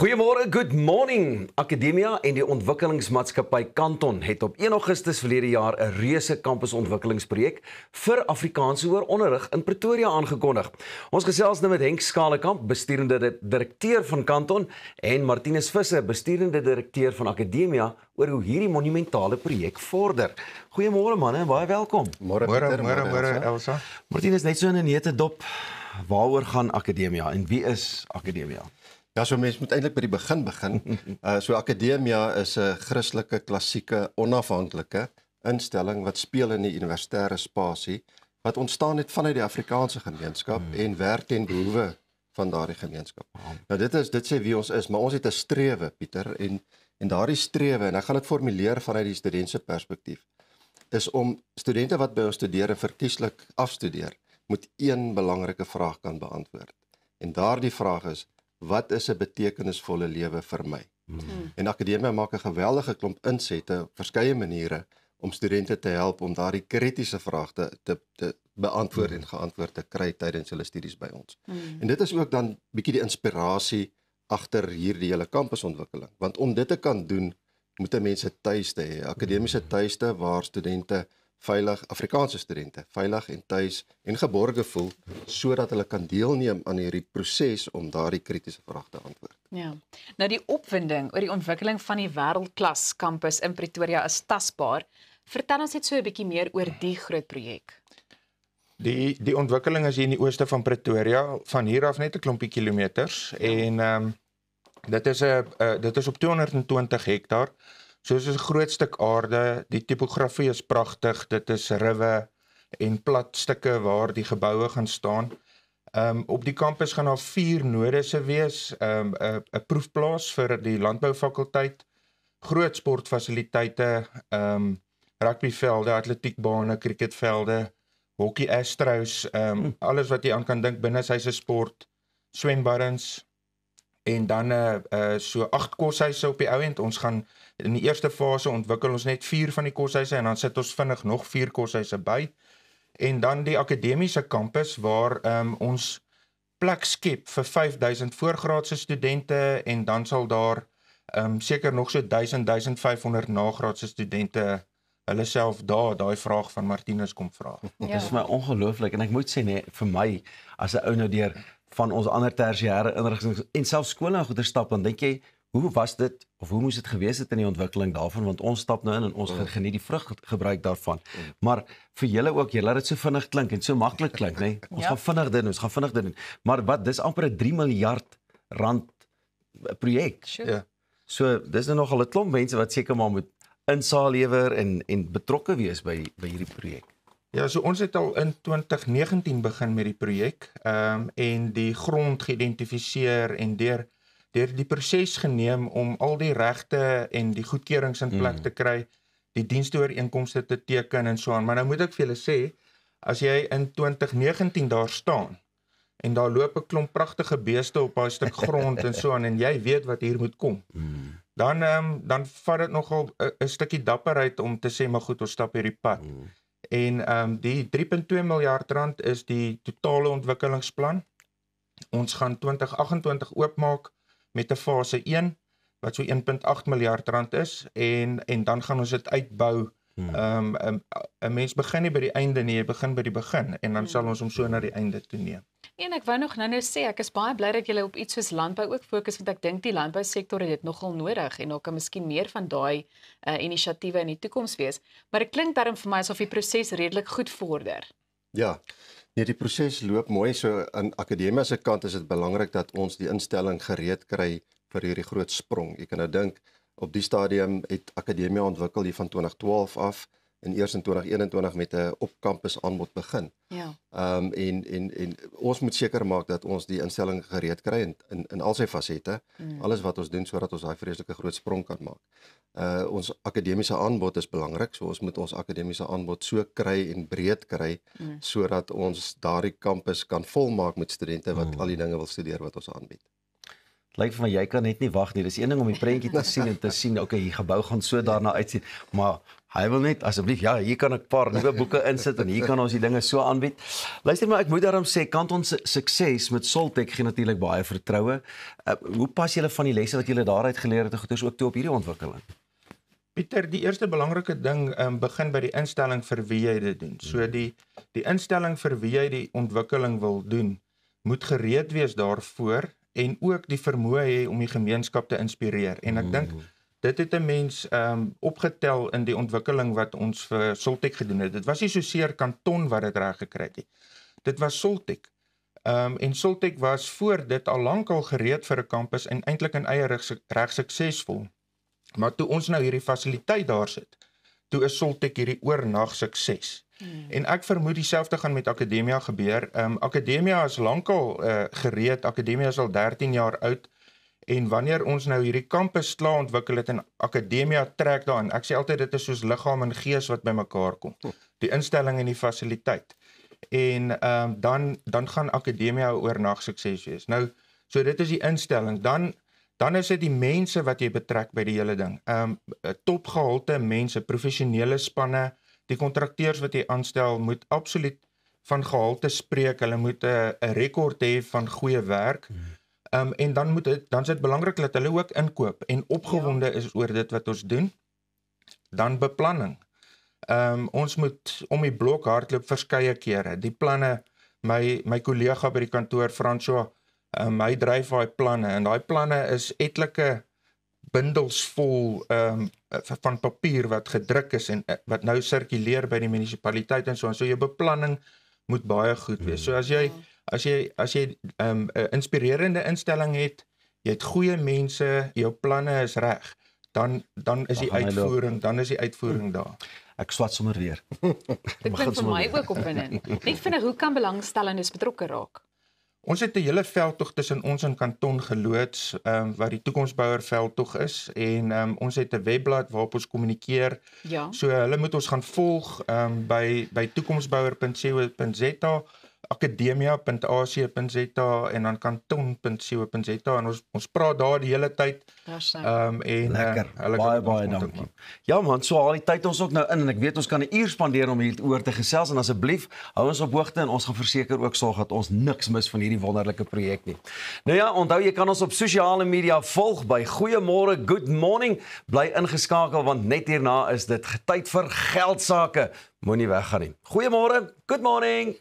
Goeiemôre, good morning. Akademia en die ontwikkelingsmaatskappy Kanton het op 1 Augustus verlede jaar 'n reuse kampusontwikkelingsprojek vir Afrikaanse hoër onderrig in Pretoria aangekondig. Ons gesels nou met Henk Skalekamp, besturende direkteur van Kanton, en Martinus Visser, besturende direkteur van Akademia, oor hoe hierdie monumentale projek vorder. Goeiemôre manne, baie welkom. Môre Elsa. Martinus, net so in 'n nette dop, waaroor gaan Akademia en wie is Akademia? Ja, so mens moet eintlik by die begin. So Akademia is 'n Christelike, klassieke, onafhanklike instelling wat speel in die universitêre spasie, wat ontstaan het vanuit die Afrikaanse gemeenskap en werk ten behoewe van daardie gemeenskap. Nou dit sê wie ons is, maar ons het 'n strewe, Pieter, en daardie strewe, en ek gaan dit formuleer vanuit die student se perspektief, is om studente wat by ons studeer en verkieslik afstudeer, moet een belangrike vraag kan beantwoord. En daardie vraag is: wat is 'n betekenisvolle lewe vir my? En Akademia maak 'n geweldige klomp insette op verskeie maniere om studente te help om daardie kritiese vraag te beantwoord en geantwoord te kry tydens hulle studies by ons. En dit is ook dan bietjie die inspirasie agter hierdie hele kampusontwikkeling, want om dit te kan doen, moet mense tuiste hê, akademiese tuiste waar studente veilig, Afrikaanse studente, veilig en tuis en geborge voel, sodat hulle kan deelneem aan hierdie proses om daardie kritiese vraag te antwoord. Ja. Nou die opwinding oor die ontwikkeling van die wêreldklas kampus in Pretoria is tasbaar. Vertel ons net so 'n bietjie meer oor die groot projek. Die ontwikkeling is hier in die ooste van Pretoria, van hier af net 'n klompie kilometers, en dit is op 220 hektaar. So dit is 'n groot stuk aarde, die topografie is pragtig, dit is riwe en plat stukke waar die geboue gaan staan. Op die kampus gaan daar 4 nodusse wees, 'n proefplaas vir die landboufakulteit, groot sportfasiliteite, rugbyvelde, atletiekbane, cricketvelde, hockey astros, alles wat jy aan kan dink binne huise sport, swembaddens. En dan so 8 koshuise op die ou end. Ons gaan in die eerste fase ontwikkel ons net 4 van die koshuise en dan sit ons vinnig nog 4 koshuise by. En dan die akademiese kampus waar ons plek skep vir 5000 voorgraadse studente en dan sal daar seker nog so 1500 nagraadse studente hulle self daai vraag van Martinus kom vra. Dit is my ongelooflik en ek moet sê nee, vir my as 'n ou nou deur van ons ander tersiêre inrigtinge en selfs skole en goeie stap, dan dink jy, hoe was dit of hoe moes dit gewees het in die ontwikkeling daarvan, want ons stap nou in en ons geniet die vrug gebruik daarvan. Maar vir julle ook, julle laat dit so vinnig klink en so maklik klink, nê? Ons gaan vinnig dit doen. Maar wat, dis amper 'n 3 miljard rand projek. Ja. So dis nou nogal 'n klomp mense wat seker maar moet insaal lewer en betrokke wees by hierdie projek. Ja, so ons het al in 2019 begin met die projek en die grond geïdentifiseer en deur die proses geneem om al die regte en die goedkeurings in plek te kry, die dienstooreenkomste te teken en so aan. Maar nou moet ek vir julle sê, as jy in 2019 daar staan en daar loop 'n klomp pragtige beeste op 'n stuk grond en so aan en jy weet wat hier moet kom, dan vat dit nogal 'n stukkie dapperheid om te sê, maar goed, ons stap hierdie pad. En die 3.2 miljard rand is die totale ontwikkelingsplan. Ons gaan 2028 oopmaak met 'n fase 1 wat so 1.8 miljard rand is en dan gaan ons dit uitbou. 'n Mens begin nie by die einde nie, jy begin by die begin en dan sal ons hom so na die einde toe neem. En ek wou nog nou sê, ek is baie bly dat julle op iets soos landbou ook fokus, want ek dink die landbousektor het dit nogal nodig en daar kan miskien meer van daai inisiatiewe in die toekoms wees. Maar dit klink daarom vir my asof die proses redelik goed vorder. Ja, nee, die proses loop mooi. So aan Akademia se kant is dit belangrik dat ons die instelling gereed kry vir hierdie groot sprong. Jy kan nou dink, op die stadium het Akademia ontwikkel hier van 2012 af en eers in 2021 met 'n op-kampus aanbod begin. Ja. En ons moet seker maak dat ons die instelling gereed kry in al sy fasette, alles wat ons doen sodat ons daai vreeslike groot sprong kan maak. Ons akademiese aanbod is belangrik, so ons moet ons akademiese aanbod so kry en breed kry sodat ons daardie kampus kan volmaak met studente wat al die dinge wil studeer wat ons aanbied. Lyk vir my jy kan net nie wag nie. Dis een ding om die prentjie te sien en te sien, okay, die gebou gaan so daarna uitsien, maar hy wil net asseblief, ja, hier kan ek 'n paar nuwe boeke insit en hier kan ons die dinge so aanbied. Luister maar, ek moet daarom sê, kant ons sukses met Soltech gee natuurlik baie vertroue. Hoe pas julle van die lesse wat julle daaruit geleer het en goeders ook toe op hierdie ontwikkeling? Pieter, die eerste belangrike ding begin by die instelling vir wie jy dit doen. So die instelling vir wie jy die ontwikkeling wil doen, moet gereed wees daarvoor en ook die vermoë hê om die gemeenskap te inspireer. En ek dink dit het 'n mens opgetel in die ontwikkeling wat ons vir Soltech gedoen het. Dit was nie so seer Kanton wat dit reg gekry het nie. Dit was Soltech. En Soltech was voor dit al lankal gereed vir 'n kampus en eintlik in eie reg suksesvol. Maar toe ons nou hierdie fasiliteit daar sit, toe is Soltech hierdie oornag sukses. En ek vermoed dieselfde gaan met Akademia gebeur. Akademia is lankal gereed, Akademia is al 13 jaar oud, en wanneer ons nou hierdie kampus klaar ontwikkel het en Akademia trek daarin, ek sê altyd dit is soos liggaam en gees wat bymekaar kom, die instelling en die fasiliteit. En dan gaan Akademia oornag sukses wees. Nou, so dit is die instelling, dan is dit die mense wat jy betrek by die hele ding. Topgehalte mense, professionele spanne, die kontrakteurs wat jy aanstel moet absoluut van gehalte spreek, hulle moet 'n rekord hê van goeie werk. En dan is dit belangrik dat hulle ook inkoop en opgewonde is oor dit wat ons doen. Dan beplanning. Ons moet om die blok hardloop verskeie kere. Die planne, my kollega by die kantoor François, hy dryf daai planne en daai planne is etlike bundels vol van papier wat gedruk is en wat nou sirkuleer by die munisipaliteit en so aan. So jou beplanning moet baie goed wees. So as jy 'n inspirerende instelling het, jy het goeie mense, jou planne is reg, dan is die uitvoering daar. Ek swat sommer weer. Dit klink vir my ook opwindend. Net vinnig, hoe kan belangstellendes betrokke raak? Ons het 'n hele veldtog tussen ons en Kanton geloods, wat die toekomsbouer veldtog is, en ons het 'n webblad waarop ons kommunikeer. Ja. So hulle moet ons gaan volg by toekomsbouer.co.za, akademia.ac.za en dan kanton.co.za, en ons praat daar die hele tyd. Lekker, baie dankie. Ja man, so haal die tyd ons ook nou in en ek weet ons kan 'n uur spandeer om hieroor te gesels en asseblief hou ons op hoogte en ons gaan verseker ook sorg dat ons niks mis van hierdie wonderlike projek nie. Nou ja, onthou jy kan ons op sosiale media volg by Goeiemôre, Good Morning. Bly ingeskakel want net hierna is dit tyd vir geldsaake. Moenie weggaan nie. Goeiemôre, Good Morning.